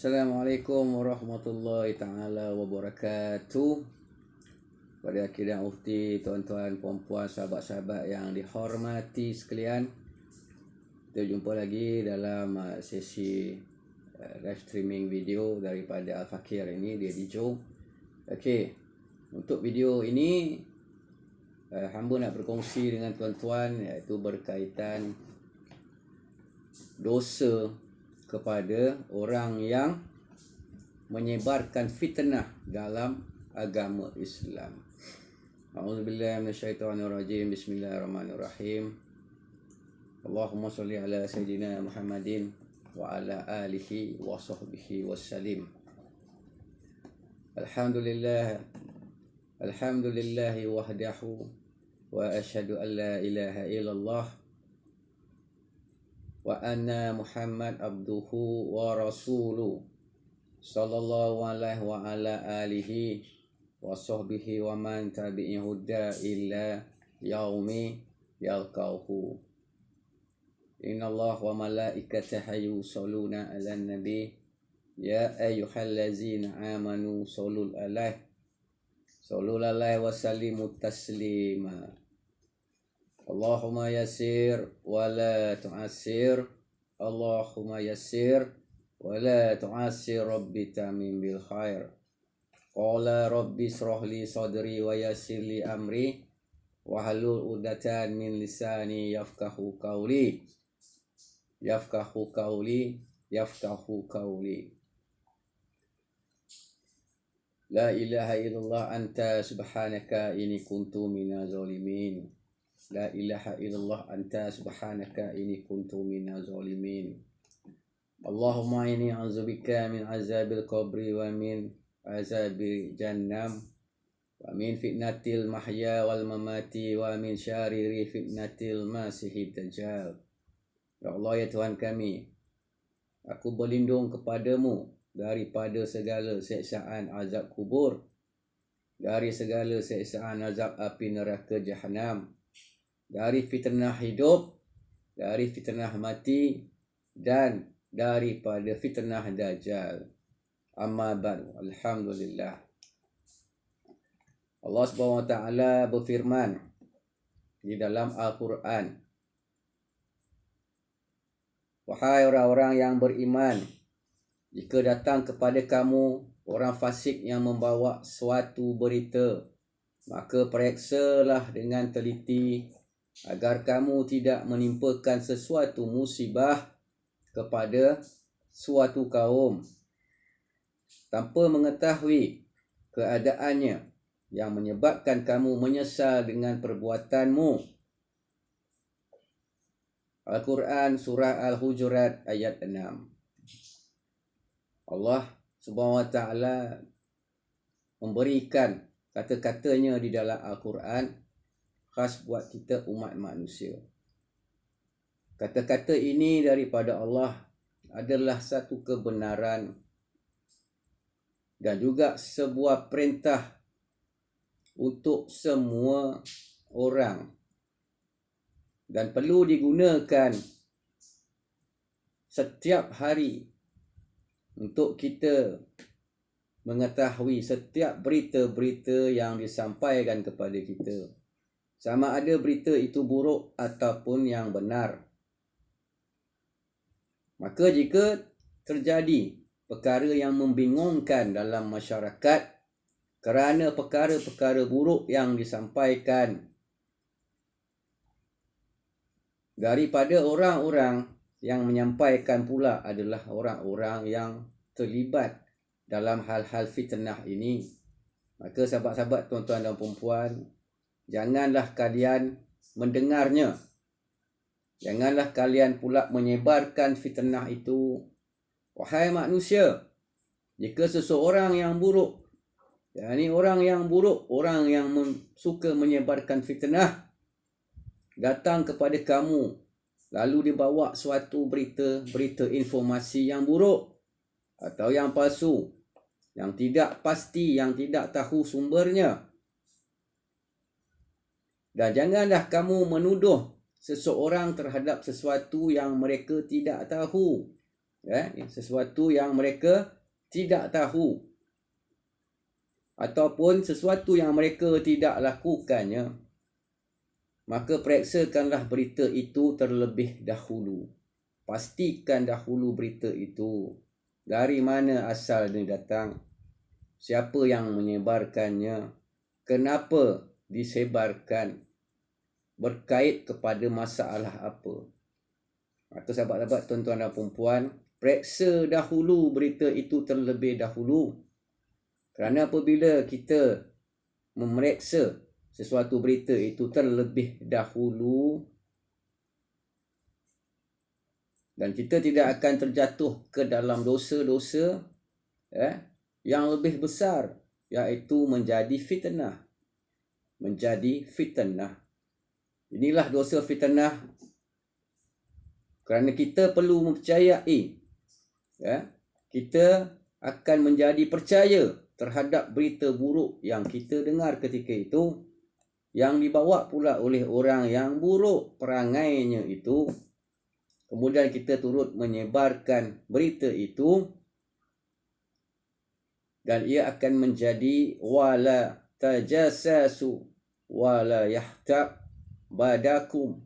Assalamualaikum warahmatullahi ta'ala wabarakatuh. Pada akhirnya ukti, tuan-tuan, puan-puan, sahabat-sahabat yang dihormati sekalian, kita jumpa lagi dalam sesi live streaming video daripada Al-Fakir ini di Dijo. Okey, untuk video ini hamba nak berkongsi dengan tuan-tuan iaitu berkaitan dosa kepada orang yang menyebarkan fitnah dalam agama Islam. A'udzubillahi minasyaitonirrajim. Bismillahirrahmanirrahim. Allahumma shalli ala sayyidina Muhammadin wa ala alihi wa sahbihi wassalim. Alhamdulillahi wahdahu wa asyhadu an la ilaha illallah wa anna Muhammad abduhu wa rasuluh sallallahu alaihi wa ala alihi wa sahbihi wa man tabi'i huda illa yaumi yalqahu. Inna Allah wa malaikatahu yusalluna 'alan nabi ya ayyuhallazina amanu sallu alaihi wa sallimu taslima. Allahumma yassir wa la tu'assir. Allahumma yassir wa la tu'assir. Rabbi tamim bil khair. Qala rabbi israh li sadri wa yassir li amri wa halul 'uqdatan min lisani yafqahu qawli. La ilaha illallah anta subhanaka inni kuntu minaz zalimin. La ilaha illallah anta subhanaka inni kuntu minaz zalimin. Allahumma inni a'udzubika min azabil qabri wa min azabil jahannam wa min fitnatil mahya wal mamati wa min syarri fitnatil masihid dajjal. Ya Allah, ya Tuhan kami, aku berlindung kepadamu daripada segala siksaan azab kubur, dari segala siksaan azab api neraka Jahannam, dari fitnah hidup, dari fitnah mati, dan daripada fitnah Dajjal. Amma ba'du. Alhamdulillah. Allah Subhanahu wa taala berfirman di dalam Al-Quran, wahai orang-orang yang beriman, jika datang kepada kamu orang fasik yang membawa suatu berita, maka periksalah dengan teliti agar kamu tidak menimpakan sesuatu musibah kepada suatu kaum tanpa mengetahui keadaannya, yang menyebabkan kamu menyesal dengan perbuatanmu. Al-Quran Surah Al-Hujurat ayat 6. Allah Subhanahu wa taala memberikan kata-katanya di dalam Al-Quran khas buat kita umat manusia. Kata-kata ini daripada Allah adalah satu kebenaran dan juga sebuah perintah untuk semua orang, dan perlu digunakan setiap hari untuk kita mengetahui setiap berita-berita yang disampaikan kepada kita, sama ada berita itu buruk ataupun yang benar. Maka jika terjadi perkara yang membingungkan dalam masyarakat kerana perkara-perkara buruk yang disampaikan daripada orang-orang yang menyampaikan pula adalah orang-orang yang terlibat dalam hal-hal fitnah ini, maka sahabat-sahabat, tuan-tuan dan puan-puan, janganlah kalian mendengarnya. Janganlah kalian pula menyebarkan fitnah itu. Wahai manusia, jika seseorang yang buruk, yakni orang yang buruk, orang yang suka menyebarkan fitnah, datang kepada kamu, lalu dibawa suatu berita informasi yang buruk atau yang palsu, yang tidak pasti, yang tidak tahu sumbernya, dan janganlah kamu menuduh seseorang terhadap sesuatu yang mereka tidak tahu. sesuatu yang mereka tidak tahu, ataupun sesuatu yang mereka tidak lakukannya, maka periksakanlah berita itu terlebih dahulu. Pastikan dahulu berita itu dari mana asal dia datang, siapa yang menyebarkannya, kenapa disebarkan, berkait kepada masalah apa. Atau sahabat-sahabat, tuan-tuan dan puan-puan, periksa dahulu berita itu terlebih dahulu. Kerana apabila kita memeriksa sesuatu berita itu terlebih dahulu, dan kita tidak akan terjatuh ke dalam dosa-dosa yang lebih besar, iaitu menjadi fitnah. Menjadi fitnah. Inilah dosa fitnah. Kerana kita perlu mempercayai, kita akan menjadi percaya terhadap berita buruk yang kita dengar ketika itu, yang dibawa pula oleh orang yang buruk perangainya itu. Kemudian kita turut menyebarkan berita itu, dan ia akan menjadi wala tajassasu wala yahtab badakum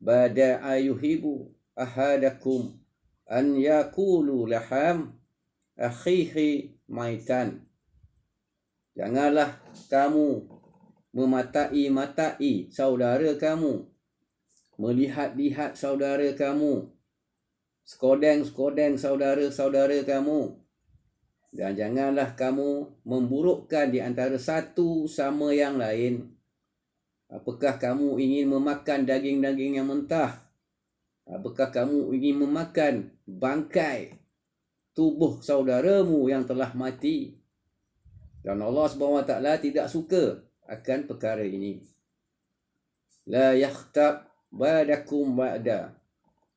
bada ayuhibu ahadakum an yakulu laham akhihi maitan. Janganlah kamu mematai saudara kamu, melihat-lihat saudara kamu, sekodeng-sekodeng saudara-saudara kamu, dan janganlah kamu memburukkan di antara satu sama yang lain. Apakah kamu ingin memakan daging-daging yang mentah? Apakah kamu ingin memakan bangkai tubuh saudaramu yang telah mati? Dan Allah SWT tidak suka akan perkara ini. La yakhtab ba'dakum ba'da.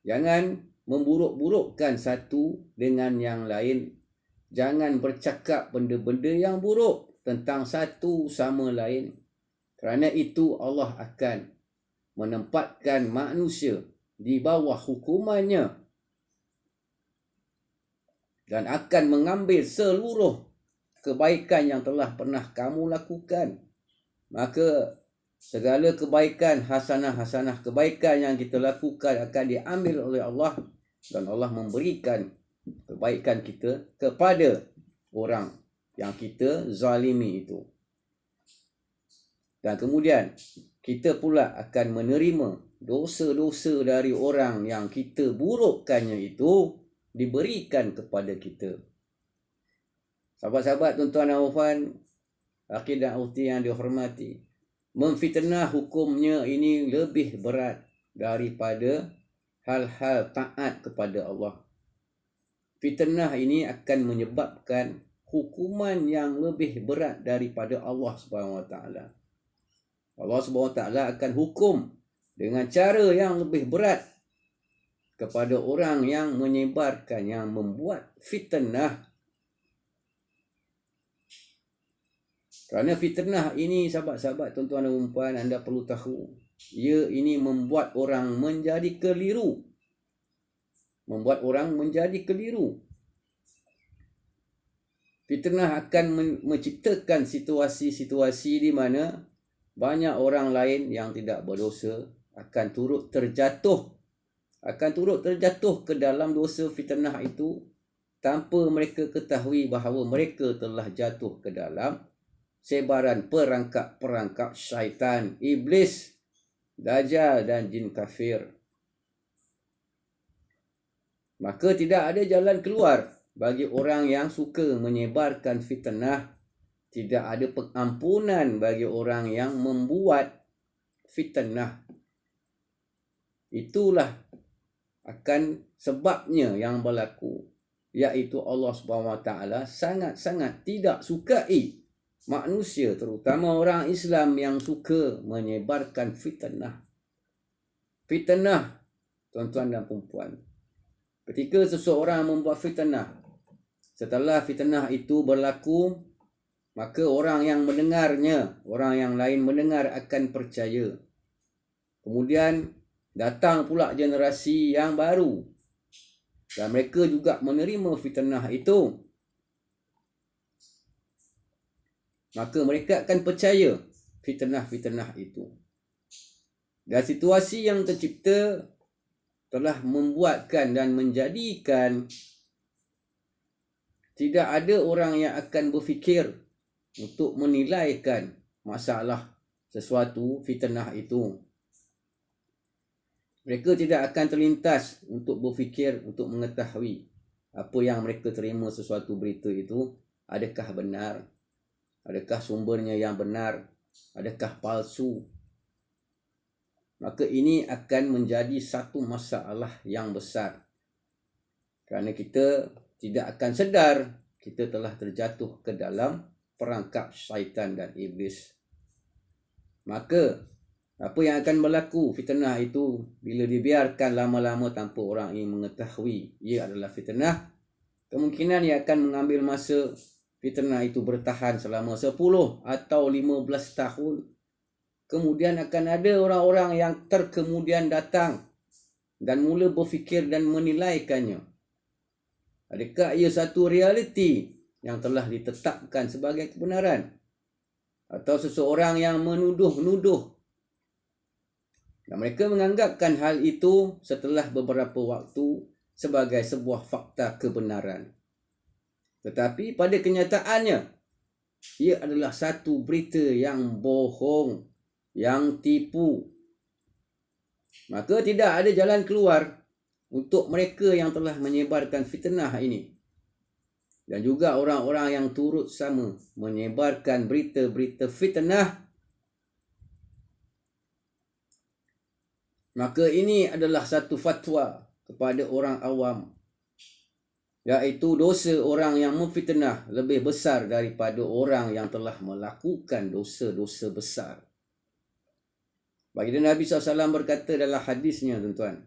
Jangan memburuk-burukkan satu dengan yang lain. Jangan bercakap benda-benda yang buruk tentang satu sama lain. Kerana itu Allah akan menempatkan manusia di bawah hukumannya, dan akan mengambil seluruh kebaikan yang telah pernah kamu lakukan. Maka segala kebaikan, hasanah-hasanah kebaikan yang kita lakukan akan diambil oleh Allah, dan Allah memberikan kebaikan kita kepada orang yang kita zalimi itu. Dan kemudian kita pula akan menerima dosa-dosa dari orang yang kita burukkannya itu diberikan kepada kita. Sahabat-sahabat, tuan-tuan dan puan, akhi dan ukhti yang dihormati, memfitnah hukumnya ini lebih berat daripada hal-hal taat kepada Allah. Fitnah ini akan menyebabkan hukuman yang lebih berat daripada Allah SWT. Allah SWT akan hukum dengan cara yang lebih berat kepada orang yang menyebarkan, yang membuat fitnah. Kerana fitnah ini, sahabat-sahabat, tuan-tuan dan puan, anda perlu tahu, ia ini membuat orang menjadi keliru. Membuat orang menjadi keliru. Fitnah akan menciptakan situasi-situasi di mana banyak orang lain yang tidak berdosa akan turut terjatuh ke dalam dosa fitnah itu tanpa mereka ketahui bahawa mereka telah jatuh ke dalam sebaran perangkap-perangkap syaitan, iblis, dajjal dan jin kafir. Maka tidak ada jalan keluar bagi orang yang suka menyebarkan fitnah. Tidak ada pengampunan bagi orang yang membuat fitnah. Itulah akan sebabnya yang berlaku, iaitu Allah SWT sangat-sangat tidak sukai manusia, terutama orang Islam, yang suka menyebarkan fitnah. Fitnah, tuan-tuan dan puan-puan, ketika seseorang membuat fitnah, setelah fitnah itu berlaku, maka orang yang mendengarnya, orang yang lain mendengar akan percaya. Kemudian datang pula generasi yang baru. Dan mereka juga menerima fitnah itu. Maka mereka akan percaya fitnah-fitnah itu. Dan situasi yang tercipta telah membuatkan dan menjadikan tidak ada orang yang akan berfikir untuk menilaikan masalah sesuatu fitnah itu. Mereka tidak akan terlintas untuk berfikir, untuk mengetahui apa yang mereka terima sesuatu berita itu, adakah benar, adakah sumbernya yang benar, adakah palsu. Maka ini akan menjadi satu masalah yang besar. Kerana kita tidak akan sedar kita telah terjatuh ke dalam perangkap syaitan dan iblis. Maka apa yang akan berlaku fitnah itu bila dibiarkan lama-lama tanpa orang ini mengetahui ia adalah fitnah, kemungkinan ia akan mengambil masa fitnah itu bertahan selama 10 atau 15 tahun. Kemudian akan ada orang-orang yang terkemudian datang dan mula berfikir dan menilaikannya. Adakah ia satu realiti yang telah ditetapkan sebagai kebenaran? Atau seseorang yang menuduh-nuduh. Dan mereka menganggapkan hal itu setelah beberapa waktu sebagai sebuah fakta kebenaran. Tetapi pada kenyataannya, ia adalah satu berita yang bohong, yang tipu. Maka tidak ada jalan keluar untuk mereka yang telah menyebarkan fitnah ini. Dan juga orang-orang yang turut sama menyebarkan berita-berita fitnah. Maka ini adalah satu fatwa kepada orang awam, iaitu dosa orang yang memfitnah lebih besar daripada orang yang telah melakukan dosa-dosa besar. Baginda Nabi SAW berkata dalam hadisnya, tuan-tuan,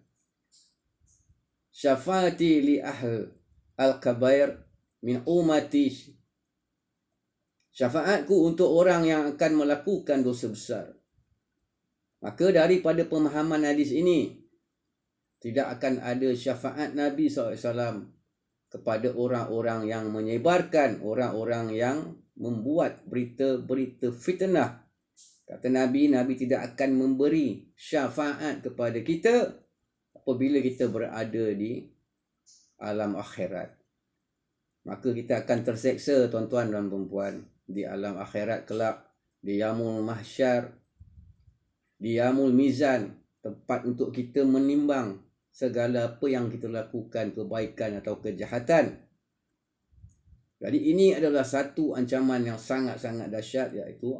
syafaati li ahl al-kabair min umati, syafaatku untuk orang yang akan melakukan dosa besar. Maka daripada pemahaman hadis ini, tidak akan ada syafaat Nabi SAW kepada orang-orang yang menyebarkan, orang-orang yang membuat berita-berita fitnah. Kata Nabi, Nabi tidak akan memberi syafaat kepada kita apabila kita berada di alam akhirat. Maka kita akan terseksa, tuan-tuan dan perempuan, di alam akhirat kelak, di Yaumul Mahsyar, di Yaumul Mizan, tempat untuk kita menimbang segala apa yang kita lakukan, kebaikan atau kejahatan. Jadi ini adalah satu ancaman yang sangat-sangat dahsyat, iaitu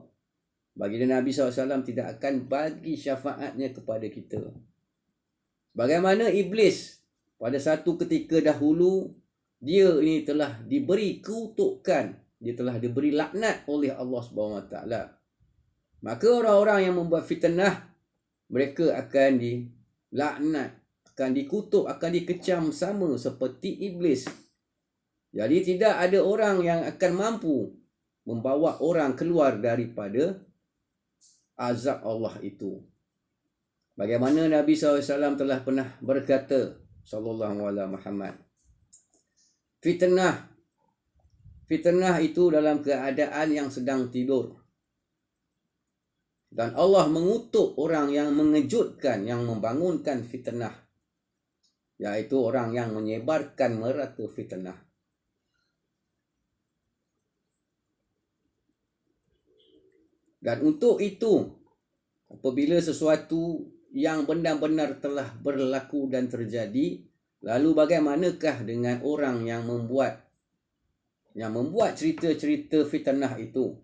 baginda Nabi SAW tidak akan bagi syafaatnya kepada kita. Bagaimana iblis pada satu ketika dahulu, dia ini telah diberi kutukan, dia telah diberi laknat oleh Allah SWT. Maka orang-orang yang membuat fitnah, mereka akan dilaknat, akan dikutuk, akan dikecam sama seperti iblis. Jadi tidak ada orang yang akan mampu membawa orang keluar daripada azab Allah itu. Bagaimana Nabi SAW telah pernah berkata, sallallahu alaihi Muhammad, fitnah itu dalam keadaan yang sedang tidur. Dan Allah mengutuk orang yang mengejutkan, yang membangunkan fitnah, iaitu orang yang menyebarkan merata fitnah. Dan untuk itu, apabila sesuatu yang benar-benar telah berlaku dan terjadi, lalu bagaimanakah dengan orang yang membuat cerita-cerita fitnah itu?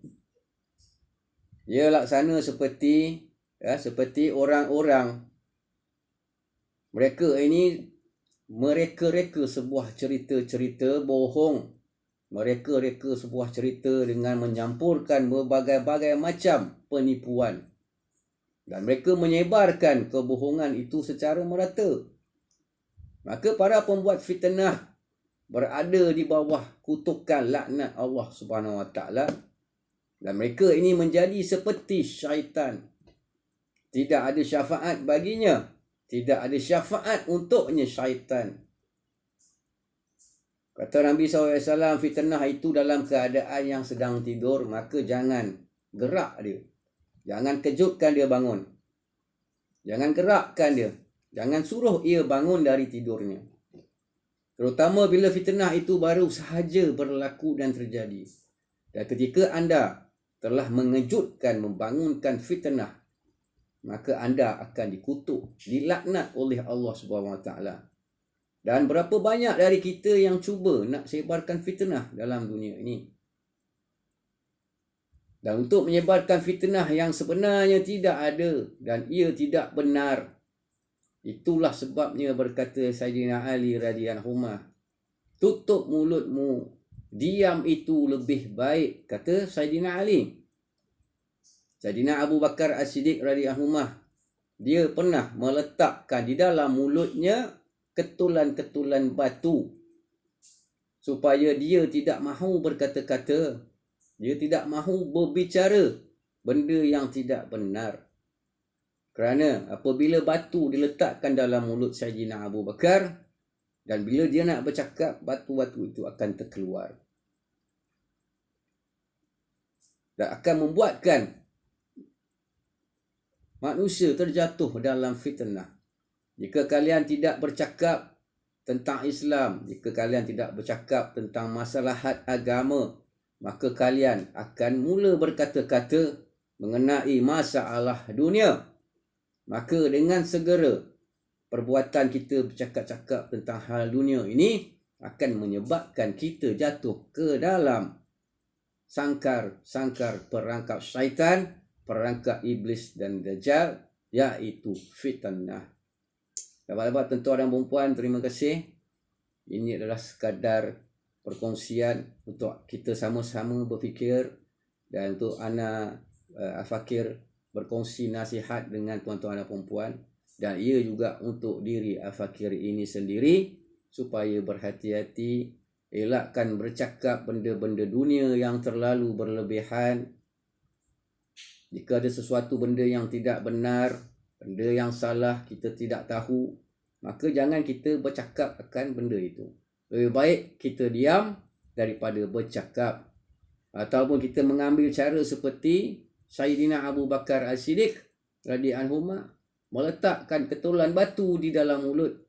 Ia laksana seperti orang-orang, mereka ini mereka-reka sebuah cerita-cerita bohong. Mereka-reka sebuah cerita dengan mencampurkan berbagai-bagai macam penipuan. Dan mereka menyebarkan kebohongan itu secara merata. Maka para pembuat fitnah berada di bawah kutukan laknat Allah Subhanahu Wa Taala. Dan mereka ini menjadi seperti syaitan. Tidak ada syafaat baginya. Tidak ada syafaat untuknya syaitan. Kata Nabi SAW, fitnah itu dalam keadaan yang sedang tidur, maka jangan gerak dia. Jangan kejutkan dia bangun. Jangan gerakkan dia. Jangan suruh ia bangun dari tidurnya. Terutama bila fitnah itu baru sahaja berlaku dan terjadi. Dan ketika anda telah mengejutkan, membangunkan fitnah, maka anda akan dikutuk, dilaknat oleh Allah SWT. Dan berapa banyak dari kita yang cuba nak sebarkan fitnah dalam dunia ini. Dan untuk menyebarkan fitnah yang sebenarnya tidak ada dan ia tidak benar. Itulah sebabnya berkata Sayyidina Ali radhiyallahu anhu, tutup mulutmu, diam itu lebih baik, kata Sayyidina Ali. Sayyidina Abu Bakar As-Siddiq radhiyallahu anhu, dia pernah meletakkan di dalam mulutnya ketulan-ketulan batu supaya dia tidak mahu berkata-kata, dia tidak mahu berbicara benda yang tidak benar. Kerana apabila batu diletakkan dalam mulut Sayyidina Abu Bakar, dan bila dia nak bercakap, batu-batu itu akan terkeluar dan akan membuatkan manusia terjatuh dalam fitnah. Jika kalian tidak bercakap tentang Islam, jika kalian tidak bercakap tentang maslahat agama, maka kalian akan mula berkata-kata mengenai masalah dunia. Maka dengan segera perbuatan kita bercakap-cakap tentang hal dunia ini akan menyebabkan kita jatuh ke dalam sangkar perangkap syaitan, perangkap iblis dan dajjal, iaitu fitnah. Sahabat-sahabat tuan-tuan dan puan, terima kasih. Ini adalah sekadar perkongsian untuk kita sama-sama berfikir dan untuk ana Al-Fakir berkongsi nasihat dengan tuan-tuan dan puan, dan ia juga untuk diri Al-Fakir ini sendiri supaya berhati-hati, elakkan bercakap benda-benda dunia yang terlalu berlebihan. Jika ada sesuatu benda yang tidak benar, benda yang salah, kita tidak tahu, maka jangan kita bercakap akan benda itu. Lebih baik kita diam daripada bercakap. Ataupun kita mengambil cara seperti Sayyidina Abu Bakar As-Siddiq radhiyallahu anhu, meletakkan ketulan batu di dalam mulut.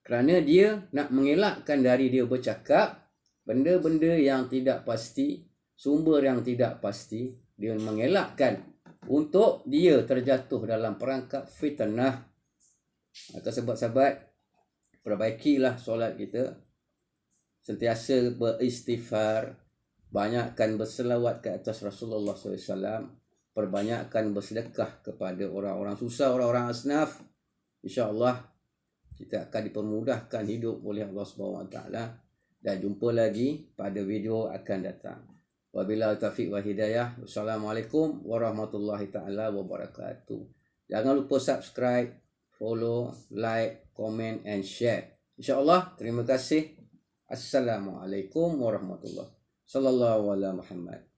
Kerana dia nak mengelakkan dari dia bercakap benda-benda yang tidak pasti, sumber yang tidak pasti. Dia mengelakkan untuk dia terjatuh dalam perangkap fitnah. Maka sahabat-sahabat, perbaikilah solat kita, sentiasa beristighfar, banyakkan berselawat ke atas Rasulullah SAW, perbanyakkan bersedekah kepada orang-orang susah, orang-orang asnaf. InsyaAllah kita akan dipermudahkan hidup oleh Allah SWT. Dan jumpa lagi pada video akan datang. Wabillahi taufiq wa hidayah. Wassalamualaikum warahmatullahi taala wabarakatuh. Jangan lupa subscribe, follow, like, comment and share. InsyaAllah. Terima kasih. Assalamualaikum warahmatullahi. Sallallahu ala Muhammad.